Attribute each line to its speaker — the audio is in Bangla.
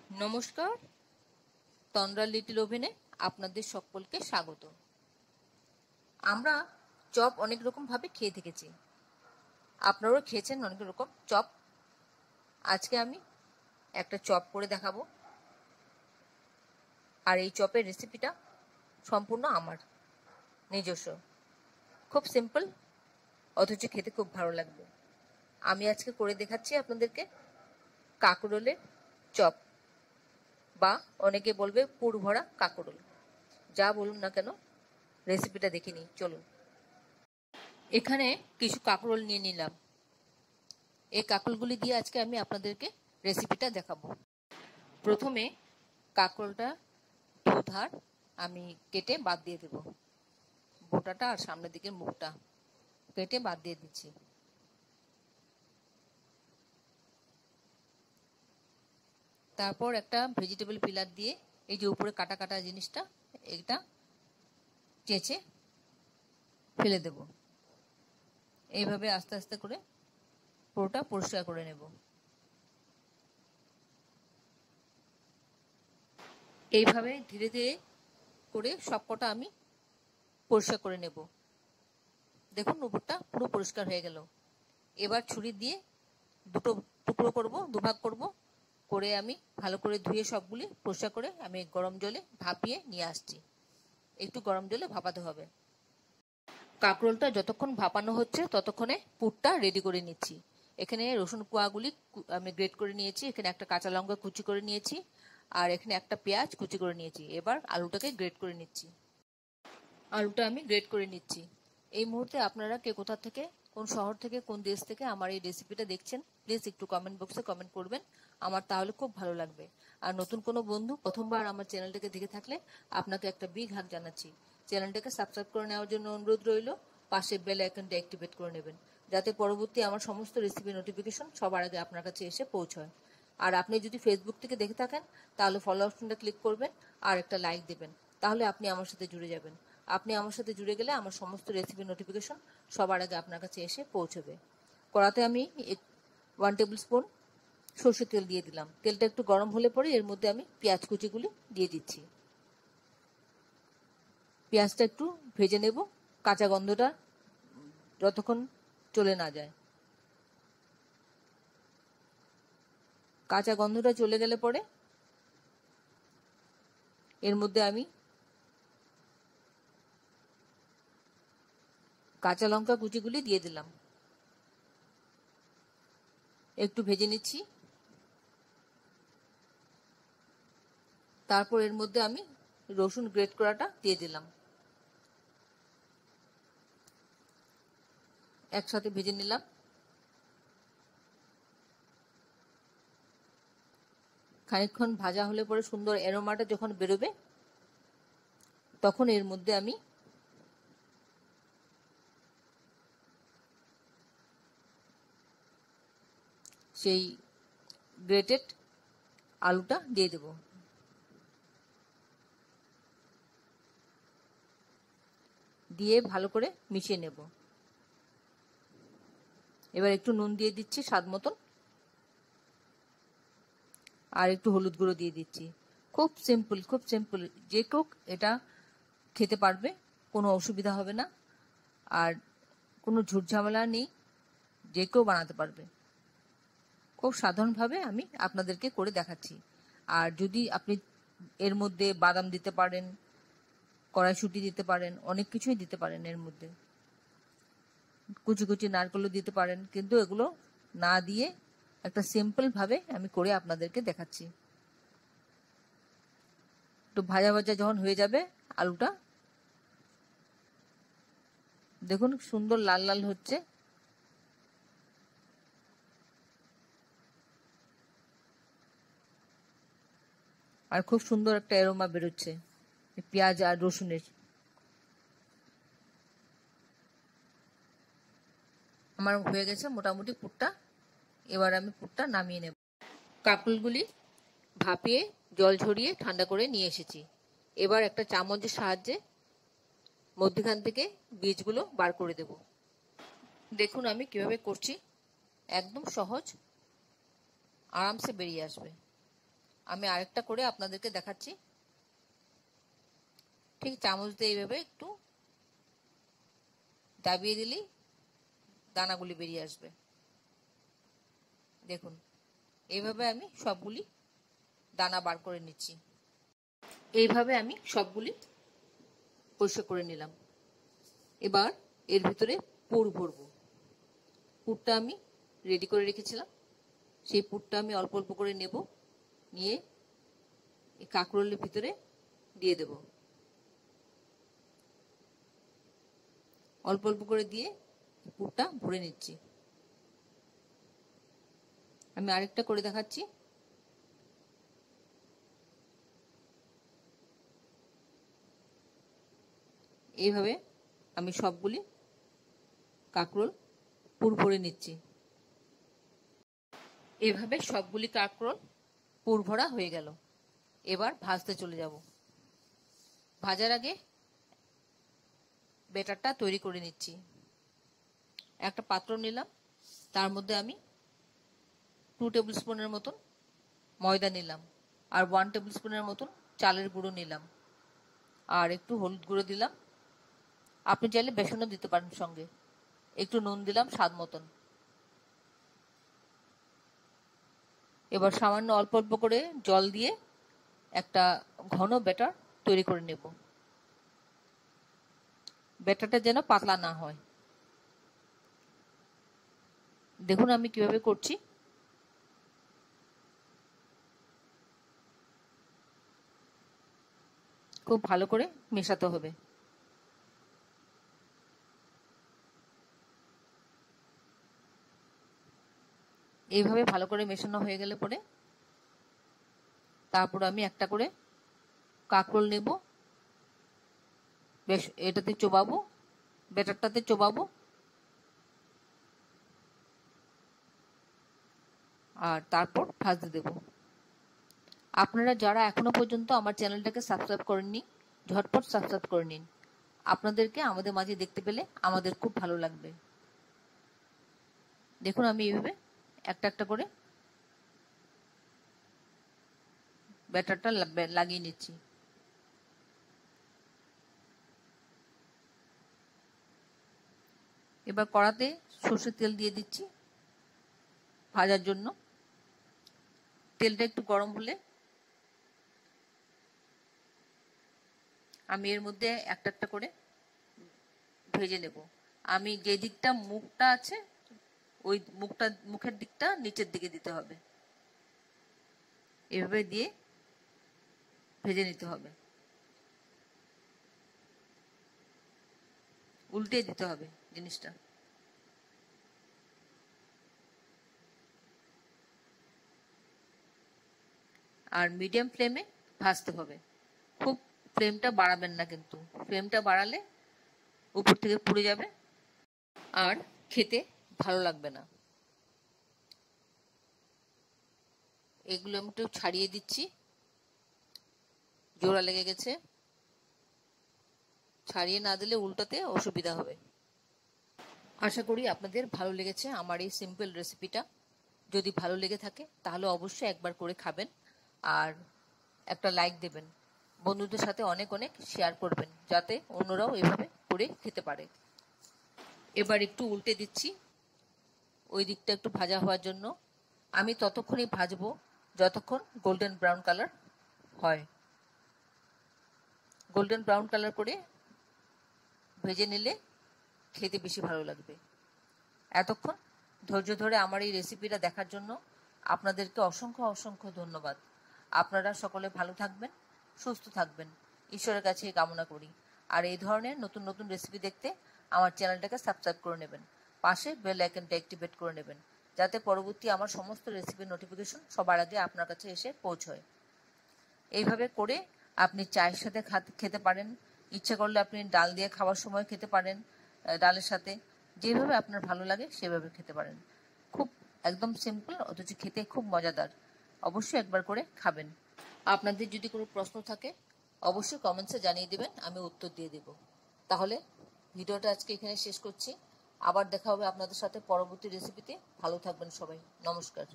Speaker 1: নমস্কার, তন্দ্রা লিটল ওভেনে আপনাদের সকলকে স্বাগত। আমরা চপ অনেক রকম ভাবে খেয়ে থেকেছি, আপনারাও খেয়েছেন অনেক রকম চপ। আজকে আমি একটা চপ করে দেখাবো, আর এই চপের রেসিপিটা সম্পূর্ণ আমার নিজস্ব। খুব সিম্পল, অথচ খেতে খুব ভালো লাগবে। আমি আজকে করে দেখাচ্ছি আপনাদেরকে কাঁকরোলের চপ, বা অনেকে বলবে পুর ভরা কাঁকরোল। যা বলুন না কেন, রেসিপিটা দেখে নিই, চলুন। এখানে কিছু কাঁকরোল নিয়ে নিলাম। এই কাঁকরোলগুলি দিয়ে আজকে আমি আপনাদেরকে রেসিপিটা দেখাবো। প্রথমে কাঁকরোলটা দুধার আমি কেটে বাদ দিয়ে দেব। বোটাটা আর সামনের দিকের মুখটা কেটে বাদ দিয়ে দিচ্ছি। তারপর একটা ভেজিটেবল পিলার দিয়ে এই যে উপরে কাটা কাটা জিনিসটা, এটা চেঁচে ফেলে দেব। এইভাবে আস্তে আস্তে করে পুরোটা পরিষ্কার করে নেব। এইভাবে ধীরে ধীরে করে সবকটা আমি পরিষ্কার করে নেব। দেখুন উপরটা পুরো পরিষ্কার হয়ে গেল। এবার ছুরি দিয়ে দুটো টুকরো করব, দুভাগ করব করে আমি ভালো করে ধুয়ে সবগুলি পরিষ্কার করে আমি গরম জলে ভাপিয়ে নিয়ে আসছি। একটু গরম জলে ভাপাতে হবে। কাঁকরোলটা যতক্ষণ ভাপানো হচ্ছে ততক্ষণে পুরটা রেডি করে নিচ্ছি। এখানে রসুন কোয়াগুলি আমি গ্রেট করে নিয়েছি, এখানে একটা কাঁচা লঙ্কা কুচি করে নিয়েছি, আর এখানে একটা পেঁয়াজ কুচি করে নিয়েছি। এবার আলুটাকে গ্রেট করে নিচ্ছি। আলুটা আমি গ্রেট করে নিচ্ছি। এই মুহূর্তে আপনারা কে কোথা থেকে, কোন শহর থেকে, কোন দেশ থেকে আমার এই রেসিপিটা দেখছেন, প্লিজ একটু কমেন্ট বক্সে কমেন্ট করবেন, আমার তাহলে খুব ভালো লাগবে। আর নতুন কোনো বন্ধু প্রথমবার আমার চ্যানেলটাকে দেখে থাকলে আপনাকে একটা বিগ হাগ জানাচ্ছি। চ্যানেলটাকে সাবস্ক্রাইব করে নেওয়ার জন্য অনুরোধ রইল। পাশে বেল আইকনটা অ্যাক্টিভেট করে নেবেন, যাতে পরবর্তী আমার সমস্ত রেসিপি নোটিফিকেশন সবার আগে আপনার কাছে এসে পৌঁছয়। আর আপনি যদি ফেসবুক থেকে দেখে থাকেন তাহলে ফলো অপশনটা ক্লিক করবেন আর একটা লাইক দেবেন, তাহলে আপনি আমার সাথে জুড়ে যাবেন। আপনি আমার সাথে জুড়ে গেলে আমার সমস্ত রেসিপি নোটিফিকেশন সবার আগে আপনার কাছে এসে পৌঁছবে। কড়াতে আমি 1 টেবিল স্পুন সর্ষের তেল দিয়ে দিলাম। তেলটা একটু গরম হলে পরে এর মধ্যে আমি পেঁয়াজ কুচিগুলি দিয়ে দিচ্ছি। পেঁয়াজটা একটু ভেজে নেব, কাঁচা গন্ধটা যতক্ষণ চলে না যায়। কাঁচা গন্ধটা চলে গেলে পরে এর মধ্যে আমি কাঁচা লঙ্কা কুচিগুলি দিয়ে দিলাম, একটু ভেজে নিচ্ছি। তারপর এর মধ্যে আমি রসুন গ্রেট করাটা দিয়ে দিলাম, একসাথে ভেজে নিলাম। খানিকক্ষণ ভাজা হলে পরে সুন্দর অ্যারোমাটা যখন বেরোবে তখন এর মধ্যে আমি সেই গ্রেটেড আলুটা দিয়ে দেব। দিয়ে ভালো করে মিশিয়ে নেব। এবার একটু নুন দিয়ে দিচ্ছি স্বাদ মতন, আর একটু হলুদ গুঁড়ো দিয়ে দিচ্ছি। খুব সিম্পল, খুব সিম্পল, যে কেউ এটা খেতে পারবে, কোনো অসুবিধা হবে না, আর কোনো ঝুটঝামেলা নেই, যে কেউ বানাতে পারবে। খুব সাধারণভাবে আমি আপনাদেরকে করে দেখাচ্ছি। আর যদি আপনি এর মধ্যে বাদাম দিতে পারেন, কড়াইশুঁটি দিতে পারেন, অনেক কিছুই দিতে পারেন, এর মধ্যে কুচি কুচি নারকেলও দিতে পারেন, কিন্তু এগুলো না দিয়ে একটা সিম্পল ভাবে আমি করে আপনাদেরকে দেখাচ্ছি। একটু ভাজা ভাজা যখন হয়ে যাবে আলুটা, দেখুন সুন্দর লাল লাল হচ্ছে, আর খুব সুন্দর একটা অ্যারোমা বেরোচ্ছে পেঁয়াজ আর রসুনের। আমার হয়ে গেছে মোটামুটি পুরটা। এবার আমি পুরটা নামিয়ে নেব। কাঁকরোলগুলি ভাপিয়ে জল ঝরিয়ে ঠান্ডা করে নিয়ে এসেছি। এবার একটা চামচের সাহায্যে মধ্যখান থেকে বীজগুলো বার করে দেব। দেখুন আমি কিভাবে করছি, একদম সহজ, আরামসে বেরিয়ে আসবে। আমি আরেকটা করে আপনাদেরকে দেখাচ্ছি। ঠিক চামচ দিয়ে এইভাবে একটু দাবিয়ে দিলেই দানাগুলি বেরিয়ে আসবে। দেখুন, এইভাবে আমি সবগুলি দানা বার করে নিচ্ছি। এইভাবে আমি সবগুলি পরিষ্কার করে নিলাম। এবার এর ভিতরে পুর ভরবো। পুরটা আমি রেডি করে রেখেছিলাম, সেই পুরটা আমি অল্প অল্প করে নেব, নিয়ে এই কাঁকরোলের ভিতরে দিয়ে দেব। অল্প অল্প করে দিয়ে পুরটা ভরে নিচ্ছি। আমি আরেকটা করে দেখাচ্ছি। এইভাবে আমি সবগুলি কাঁকরোল পুর ভরে নিচ্ছি। এভাবে সবগুলি কাঁকরোল পুর ভরা হয়ে গেল। এবার ভাজতে চলে যাব। ভাজার আগে ব্যাটারটা তৈরি করে নিচ্ছি। একটা পাত্র নিলাম, তার মধ্যে আমি 2 টেবিল স্পুনের মতন ময়দা নিলাম, আর 1 টেবিল স্পুনের মতন চালের গুঁড়ো নিলাম, আর একটু হলুদ গুঁড়ো দিলাম। আপনি চাইলে বেসনও দিতে পারেন সঙ্গে। একটু নুন দিলাম স্বাদ মতন। এবার সামান্য অল্প অল্প করে জল দিয়ে একটা ঘন ব্যাটার তৈরি করে নেব। ব্যাটারটা যেন পাতলা না হয়। দেখুন আমি কিভাবে করছি। খুব ভালো করে মেশাতে হবে। এইভাবে ভালো করে মেশানো হয়ে গেলে পরে তারপর আমি একটা করে কাঁকরোল নেব, বেশ এটাতে চোবাবো, ব্যাটারটাতে চোবাবো, আর তারপর ভাজতে দেব। আপনারা যারা এখনো পর্যন্ত আমার চ্যানেলটাকে সাবস্ক্রাইব করেননি, ঝটপট সাবস্ক্রাইব করে নিন। আপনাদেরকে আমাদের মাঝে দেখতে পেলে আমাদের খুব ভালো লাগবে। দেখুন আমি এইভাবে একটা একটা করে ব্যাটারটা লাগিয়ে নিচ্ছি। এবার কড়াতে সর্ষের তেল দিয়ে দিচ্ছি ভাজার জন্য। তেলটা একটু গরম হলে আমি এর মধ্যে একটা একটা করে ভেজে নেব। আমি যে দিকটা মুখটা আছে ওই মুখের দিকটা নিচের দিকে দিতে হবে। এভাবে দিয়ে ভেজে নিতে হবে, উল্টে দিতে হবে জিনিসটা। আর মিডিয়াম ফ্লেমে ভাজতে হবে। খুব ফ্লেমটা বাড়াবেন না, কিন্তু ফ্লেমটা বাড়ালে উপর থেকে পুড়ে যাবে আর খেতে ভালো লাগবে না। এগুলো আমি একটু ছাড়িয়ে দিচ্ছি, জোড়া লেগে গেছে। ছাড়িয়ে না দিলে উল্টাতে অসুবিধা হবে। আশা করি আপনাদের ভালো লেগেছে আমার এই সিম্পল রেসিপিটা। যদি ভালো লেগে থাকে তাহলে অবশ্যই একবার করে খাবেন আর একটা লাইক দেবেন। বন্ধুদের সাথে অনেক অনেক শেয়ার করবেন, যাতে অন্যরাও এভাবে করে খেতে পারে। এবার একটু উল্টে দিচ্ছি ওই দিকটা একটু ভাজা হওয়ার জন্য। আমি ততক্ষণই ভাজবো যতক্ষণ গোল্ডেন ব্রাউন কালার হয়। গোল্ডেন ব্রাউন কালার করে ভেজে নিলে খেতে বেশি ভালো লাগবে। এতক্ষণ ধৈর্য ধরে আমার এই রেসিপিটা দেখার জন্য আপনাদেরকে অসংখ্য অসংখ্য ধন্যবাদ। আপনারা সকলে ভালো থাকবেন, সুস্থ থাকবেন, ঈশ্বরের কাছে কামনা করি। আর এই ধরনের নতুন নতুন রেসিপি দেখতে আমার চ্যানেলটাকে সাবস্ক্রাইব করে নেবেন, পাশে বেল আইকনটা অ্যাক্টিভেট করে নেবেন, যাতে পরবর্তী আমার সমস্ত রেসিপির নোটিফিকেশন সবার আগে আপনার কাছে এসে পৌঁছয়। এইভাবে করে আপনি চায়ের সাথে খেতে পারেন, ইচ্ছা করলে আপনি ডাল দিয়ে খাওয়ার সময় খেতে পারেন, ডালের সাথে যেভাবে আপনার ভালো লাগে সেভাবে খেতে পারেন। খুব একদম সিম্পল, অথচ খেতে খুব মজাদার। অবশ্যই একবার করে খাবেন। আপনাদের যদি কোনো প্রশ্ন থাকে অবশ্যই কমেন্টসে জানিয়ে দেবেন, আমি উত্তর দিয়ে দেব। তাহলে ভিডিওটা আজকে এখানে শেষ করছি। আবার দেখা হবে আপনাদের সাথে পরবর্তী রেসিপিতে। ভালো থাকবেন সবাই। নমস্কার।